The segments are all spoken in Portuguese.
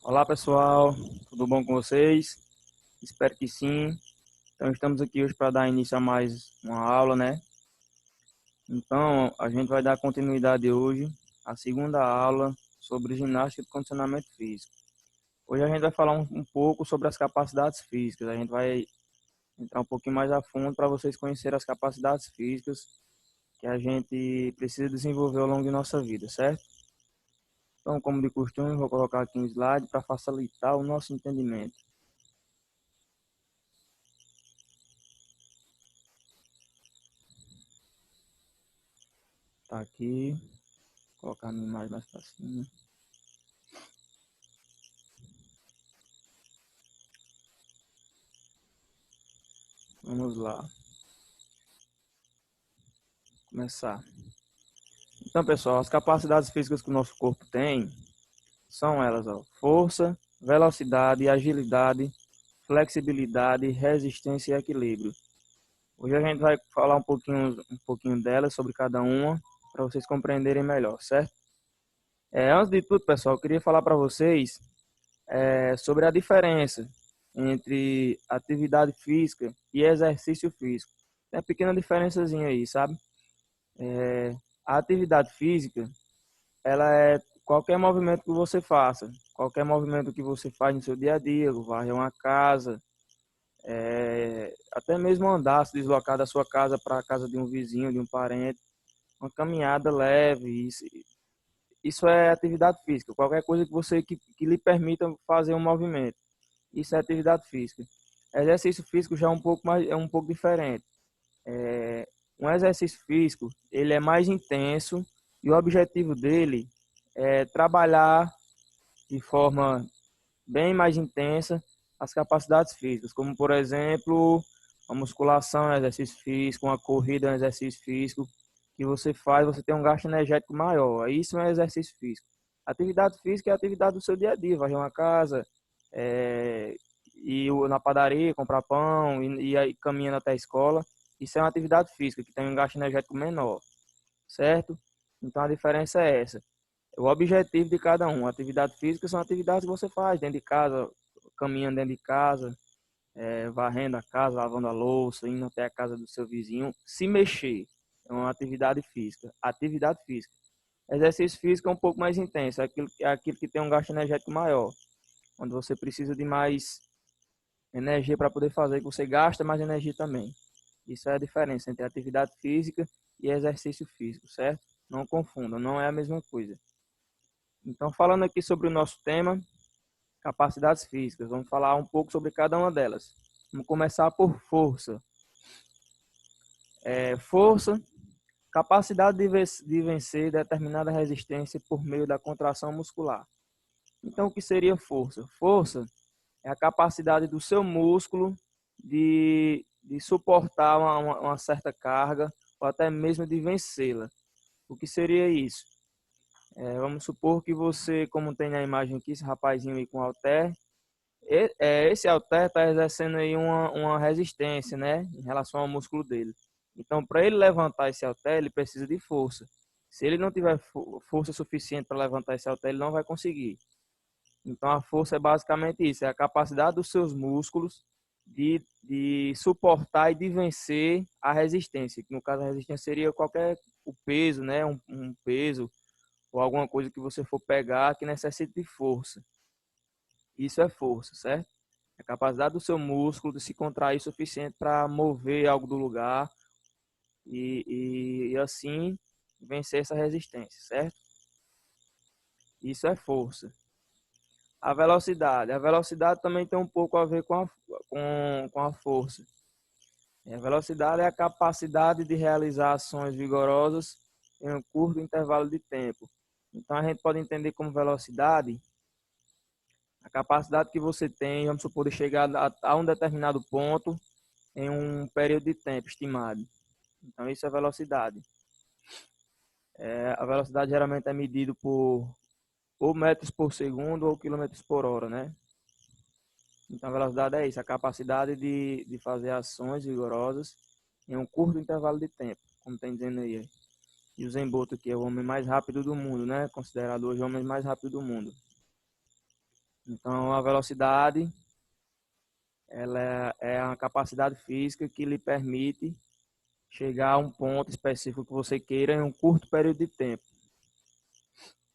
Olá pessoal, tudo bom com vocês? Espero que sim. Então estamos aqui hoje para dar início a mais uma aula, né? Então a gente vai dar continuidade hoje à segunda aula sobre ginástica de condicionamento físico. Hoje a gente vai falar um pouco sobre as capacidades físicas. A gente vai entrar um pouquinho mais a fundo para vocês conhecerem as capacidades físicas que a gente precisa desenvolver ao longo de nossa vida, certo? Então, como de costume, vou colocar aqui um slide para facilitar o nosso entendimento. Tá aqui. Colocar a minha imagem mais para cima. Vamos lá. Começar. Então, pessoal, as capacidades físicas que o nosso corpo tem são elas, ó, força, velocidade, agilidade, flexibilidade, resistência e equilíbrio. Hoje a gente vai falar um pouquinho delas, sobre cada uma, para vocês compreenderem melhor, certo? Antes de tudo, pessoal, eu queria falar para vocês sobre a diferença entre atividade física e exercício físico. Tem uma pequena diferençazinha aí, sabe? A atividade física, ela é qualquer movimento que você faça, qualquer movimento que você faz no seu dia a dia, varrer uma casa, até mesmo andar, se deslocar da sua casa para a casa de um vizinho, de um parente, uma caminhada leve, isso é atividade física, qualquer coisa que lhe permita fazer um movimento, isso é atividade física. Exercício físico já é um pouco diferente. Um exercício físico, ele é mais intenso e o objetivo dele é trabalhar de forma bem mais intensa as capacidades físicas, como por exemplo, a musculação é um exercício físico, uma corrida é um exercício físico que você faz, você tem um gasto energético maior. Isso é um exercício físico. Atividade física é a atividade do seu dia a dia, varrer uma casa, é, ir na padaria, comprar pão, e aí caminhando até a escola. Isso é uma atividade física que tem um gasto energético menor, certo? Então a diferença é essa. O objetivo de cada um. Atividade física são atividades que você faz dentro de casa, caminhando dentro de casa, varrendo a casa, lavando a louça, indo até a casa do seu vizinho, se mexer. É uma atividade física. Atividade física. Exercício físico é um pouco mais intenso, é aquilo que tem um gasto energético maior, onde você precisa de mais energia para poder fazer, que você gasta mais energia também. Isso é a diferença entre atividade física e exercício físico, certo? Não confunda, não é a mesma coisa. Então, falando aqui sobre o nosso tema, capacidades físicas, vamos falar um pouco sobre cada uma delas. Vamos começar por força. Força, capacidade de vencer determinada resistência por meio da contração muscular. Então, o que seria força? Força é a capacidade do seu músculo de suportar uma certa carga ou até mesmo de vencê-la. O que seria isso? Vamos supor que você, como tem na imagem aqui, esse rapazinho aí com halter, esse halter está exercendo aí uma resistência, né, em relação ao músculo dele. Então, para ele levantar esse halter, ele precisa de força. Se ele não tiver força suficiente para levantar esse halter, ele não vai conseguir. Então, a força é basicamente isso, é a capacidade dos seus músculos de suportar e de vencer a resistência, que no caso a resistência seria qualquer o peso, né, um peso ou alguma coisa que você for pegar que necessite de força. Isso é força, certo? É a capacidade do seu músculo de se contrair o suficiente para mover algo do lugar e assim vencer essa resistência, certo? Isso é força. A velocidade. A velocidade também tem um pouco a ver com a força. A velocidade é a capacidade de realizar ações vigorosas em um curto intervalo de tempo. Então a gente pode entender como velocidade a capacidade que você tem, vamos supor, de chegar a um determinado ponto em um período de tempo estimado. Então isso é velocidade. A velocidade geralmente é medida por ou metros por segundo ou quilômetros por hora, né? Então a velocidade é isso, a capacidade de fazer ações vigorosas em um curto intervalo de tempo, como tem dizendo aí. E o Usain Bolt, que é o homem mais rápido do mundo, né? Considerado hoje o homem mais rápido do mundo. Então, a velocidade, ela é a capacidade física que lhe permite chegar a um ponto específico que você queira em um curto período de tempo.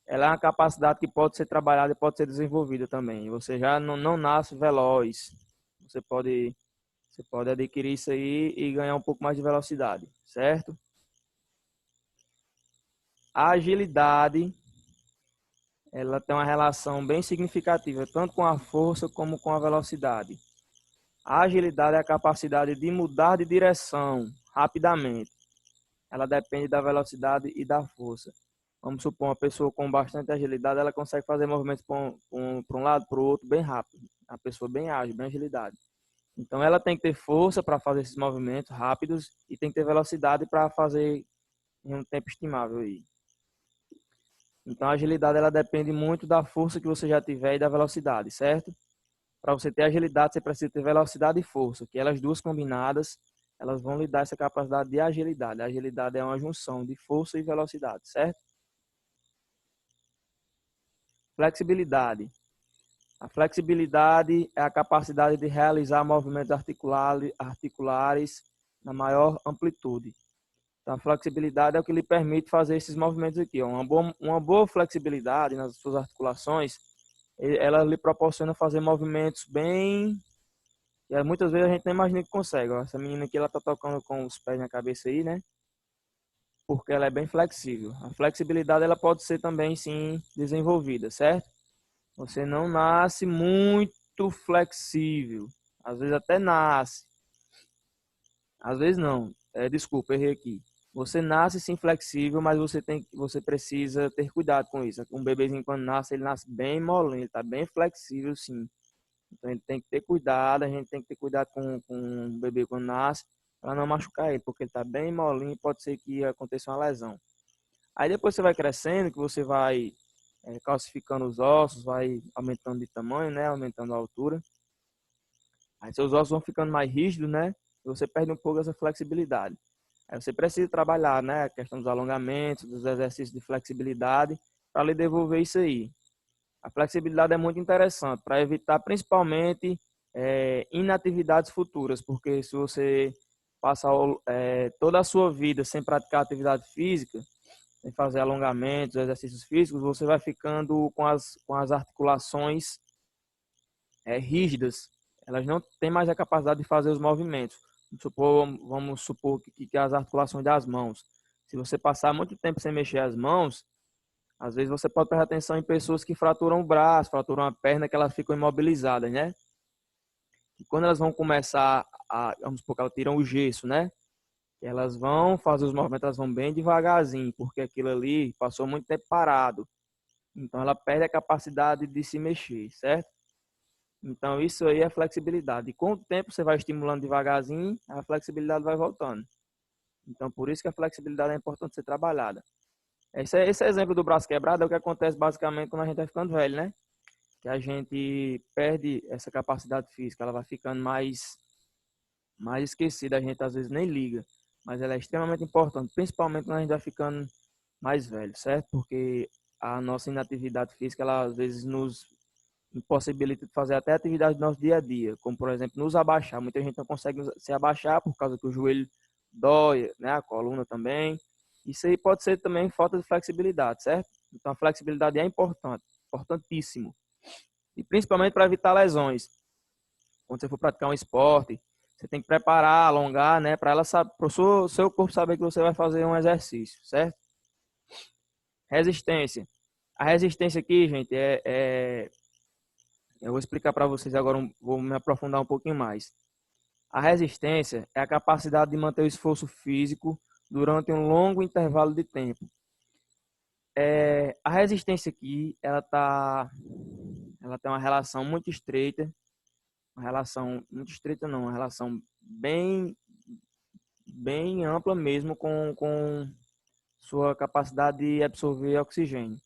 Ela é uma capacidade que pode ser trabalhada e pode ser desenvolvida também. Você já não nasce veloz. Você pode adquirir isso aí e ganhar um pouco mais de velocidade, certo? A agilidade, ela tem uma relação bem significativa, tanto com a força como com a velocidade. A agilidade é a capacidade de mudar de direção rapidamente. Ela depende da velocidade e da força. Vamos supor, uma pessoa com bastante agilidade, ela consegue fazer movimentos para um lado, para o outro, bem rápido. A pessoa bem ágil, bem agilidade. Então, ela tem que ter força para fazer esses movimentos rápidos e tem que ter velocidade para fazer em um tempo estimável aí. Então, a agilidade, ela depende muito da força que você já tiver e da velocidade, certo? Para você ter agilidade, você precisa ter velocidade e força, que elas duas combinadas, elas vão lhe dar essa capacidade de agilidade. A agilidade é uma junção de força e velocidade, certo? Flexibilidade. A flexibilidade é a capacidade de realizar movimentos articulares na maior amplitude. Então, a flexibilidade é o que lhe permite fazer esses movimentos aqui. Uma boa flexibilidade nas suas articulações, ela lhe proporciona fazer movimentos bem... E muitas vezes a gente nem imagina que consegue. Ó. Essa menina aqui, ela tá tocando com os pés na cabeça aí, né? Porque ela é bem flexível. A flexibilidade, ela pode ser também, sim, desenvolvida, certo? Você não nasce muito flexível. Às vezes até nasce. Às vezes não. Desculpa, errei aqui. Você nasce sim flexível, mas você precisa ter cuidado com isso. Um bebezinho quando nasce, ele nasce bem molinho, ele está bem flexível sim. Então ele tem que ter cuidado, a gente tem que ter cuidado com o bebê quando nasce, para não machucar ele, porque ele está bem molinho e pode ser que aconteça uma lesão. Aí depois você vai crescendo, que você vai calcificando os ossos, vai aumentando de tamanho, né? Aumentando a altura. Aí seus ossos vão ficando mais rígidos, né? E você perde um pouco essa flexibilidade. Aí você precisa trabalhar, né? A questão dos alongamentos, dos exercícios de flexibilidade, para lhe devolver isso aí. A flexibilidade é muito interessante para evitar principalmente inatividades futuras, porque se você passar toda a sua vida sem praticar atividade física, sem fazer alongamentos, exercícios físicos, você vai ficando com as articulações rígidas. Elas não têm mais a capacidade de fazer os movimentos. Vamos supor que as articulações das mãos. Se você passar muito tempo sem mexer as mãos, às vezes você pode prestar atenção em pessoas que fraturam o braço, fraturam a perna, que elas ficam imobilizadas, né? E quando elas vão começar vamos supor que elas tiram o gesso, né? Elas vão fazer os movimentos, elas vão bem devagarzinho, porque aquilo ali passou muito tempo parado. Então ela perde a capacidade de se mexer, certo? Então isso aí é flexibilidade. E com o tempo você vai estimulando devagarzinho, a flexibilidade vai voltando. Então por isso que a flexibilidade é importante ser trabalhada. Esse exemplo do braço quebrado é o que acontece basicamente quando a gente vai ficando velho, né? Que a gente perde essa capacidade física, ela vai ficando mais esquecida, a gente às vezes nem liga, mas ela é extremamente importante, principalmente quando a gente vai ficando mais velho, certo? Porque a nossa inatividade física, ela às vezes nos impossibilita de fazer até atividades do nosso dia a dia, como por exemplo, nos abaixar. Muita gente não consegue se abaixar por causa que o joelho dói, né? A coluna também. Isso aí pode ser também falta de flexibilidade, certo? Então a flexibilidade é importante, importantíssimo. E principalmente para evitar lesões. Quando você for praticar um esporte, você tem que preparar, alongar, né? Para o seu corpo saber que você vai fazer um exercício, certo? Resistência. A resistência aqui, gente, eu vou explicar para vocês agora, vou me aprofundar um pouquinho mais. A resistência é a capacidade de manter o esforço físico durante um longo intervalo de tempo. A resistência aqui, ela tem uma relação muito estreita, uma relação bem ampla mesmo com sua capacidade de absorver oxigênio.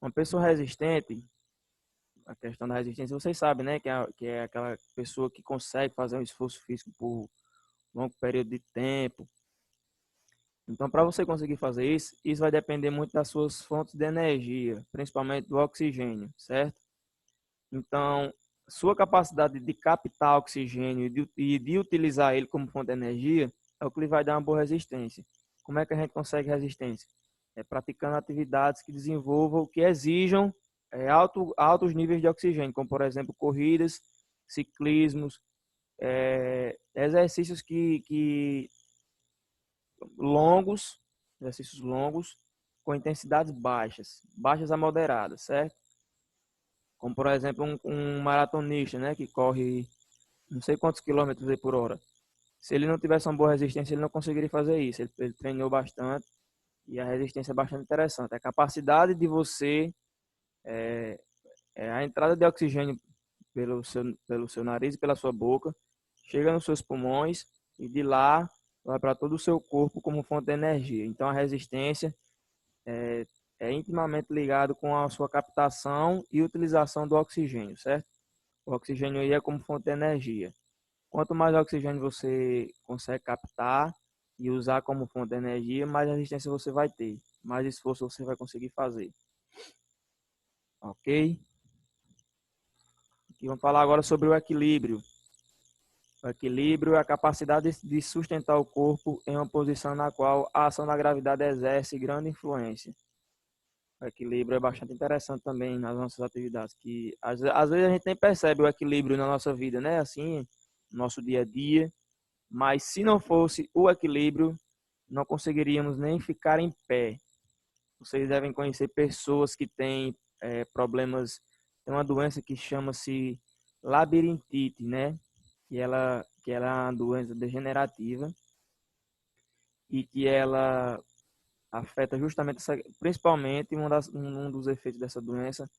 Uma pessoa resistente, a questão da resistência, vocês sabem, né, que é aquela pessoa que consegue fazer um esforço físico por longo período de tempo. Então, para você conseguir fazer isso vai depender muito das suas fontes de energia, principalmente do oxigênio, certo? Então, sua capacidade de captar oxigênio e de utilizar ele como fonte de energia é o que lhe vai dar uma boa resistência. Como é que a gente consegue resistência? É praticando atividades que desenvolvam, que exijam altos níveis de oxigênio, como, por exemplo, corridas, ciclismos, exercícios longos, exercícios longos, com intensidades baixas a moderadas, certo? Como, por exemplo, um maratonista, né, que corre não sei quantos quilômetros aí por hora. Se ele não tivesse uma boa resistência, ele não conseguiria fazer isso. Ele treinou bastante e a resistência é bastante interessante. A capacidade de você, a entrada de oxigênio pelo seu nariz e pela sua boca, chega nos seus pulmões e de lá vai para todo o seu corpo como fonte de energia. Então a resistência é intimamente ligado com a sua captação e utilização do oxigênio, certo? O oxigênio aí é como fonte de energia. Quanto mais oxigênio você consegue captar e usar como fonte de energia, mais resistência você vai ter, mais esforço você vai conseguir fazer. Ok? Aqui vamos falar agora sobre o equilíbrio. O equilíbrio é a capacidade de sustentar o corpo em uma posição na qual a ação da gravidade exerce grande influência. O equilíbrio é bastante interessante também nas nossas atividades, que às vezes a gente nem percebe o equilíbrio na nossa vida, né? Assim, no nosso dia a dia. Mas se não fosse o equilíbrio, não conseguiríamos nem ficar em pé. Vocês devem conhecer pessoas que têm problemas, tem uma doença que chama-se labirintite, né? Que ela é uma doença degenerativa e que ela afeta justamente principalmente um dos efeitos dessa doença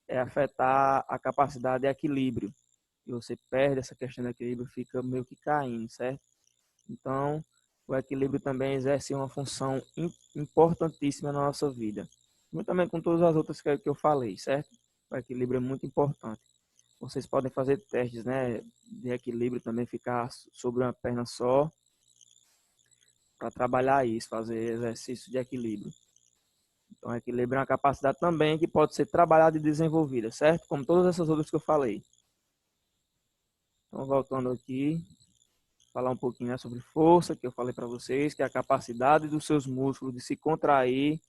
é afetar a capacidade de equilíbrio. E você perde essa questão de equilíbrio, fica meio que caindo, certo? Então, o equilíbrio também exerce uma função importantíssima na nossa vida. Juntamente com todas as outras que eu falei, certo? O equilíbrio é muito importante. Vocês podem fazer testes, né, de equilíbrio também, ficar sobre uma perna só, para trabalhar isso, fazer exercício de equilíbrio. Então, equilíbrio é uma capacidade também que pode ser trabalhada e desenvolvida, certo? Como todas essas outras que eu falei. Então, voltando aqui, falar um pouquinho, né, sobre força, que eu falei para vocês, que é a capacidade dos seus músculos de se contrair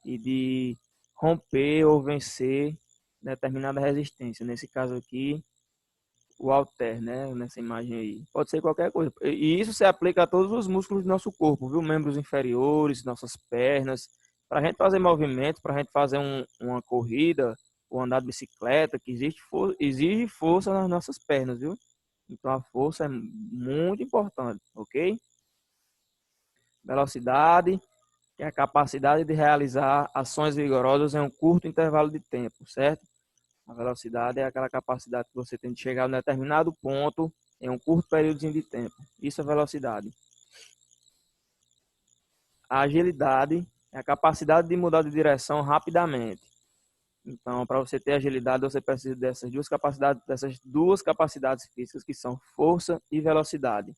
e de romper ou vencer determinada resistência. Nesse caso aqui, o halter, né, nessa imagem aí. Pode ser qualquer coisa. E isso se aplica a todos os músculos do nosso corpo, viu? Membros inferiores, nossas pernas. Para a gente fazer movimentos, para a gente fazer uma corrida ou andar de bicicleta, que exige força nas nossas pernas, viu? Então a força é muito importante, ok? Velocidade é a capacidade de realizar ações vigorosas em um curto intervalo de tempo, certo? A velocidade é aquela capacidade que você tem de chegar a um determinado ponto em um curto período de tempo. Isso é velocidade. A agilidade é a capacidade de mudar de direção rapidamente. Então, para você ter agilidade, você precisa dessas duas capacidades físicas que são força e velocidade.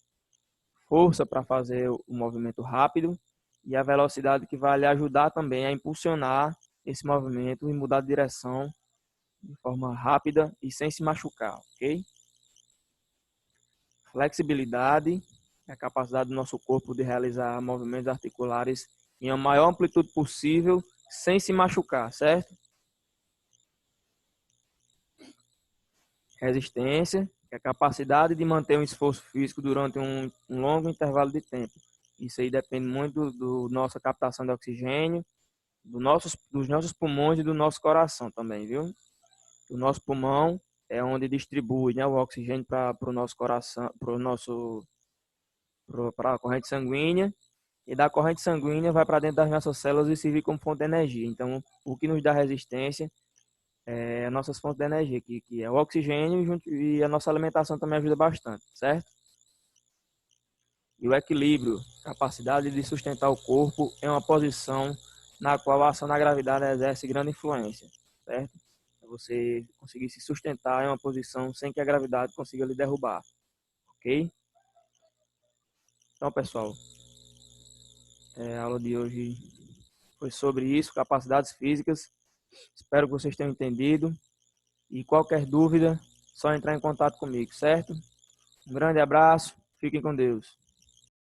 Força para fazer o movimento rápido e a velocidade que vai lhe ajudar também a impulsionar esse movimento e mudar de direção de forma rápida e sem se machucar, ok? Flexibilidade é a capacidade do nosso corpo de realizar movimentos articulares em a maior amplitude possível sem se machucar, certo? Resistência é a capacidade de manter um esforço físico durante um longo intervalo de tempo. Isso aí depende muito do nossa captação de oxigênio, dos nossos pulmões e do nosso coração também, viu? O nosso pulmão é onde distribui, né, o oxigênio para o nosso coração, para a corrente sanguínea, e da corrente sanguínea vai para dentro das nossas células e servir como fonte de energia. Então, o que nos dá resistência é as nossas fontes de energia, que é o oxigênio e a nossa alimentação também ajuda bastante, certo? E o equilíbrio, capacidade de sustentar o corpo em uma posição na qual a ação da gravidade exerce grande influência, certo? Você conseguir se sustentar em uma posição sem que a gravidade consiga lhe derrubar, ok? Então, pessoal, a aula de hoje foi sobre isso, capacidades físicas. Espero que vocês tenham entendido. E qualquer dúvida, só entrar em contato comigo, certo? Um grande abraço, fiquem com Deus.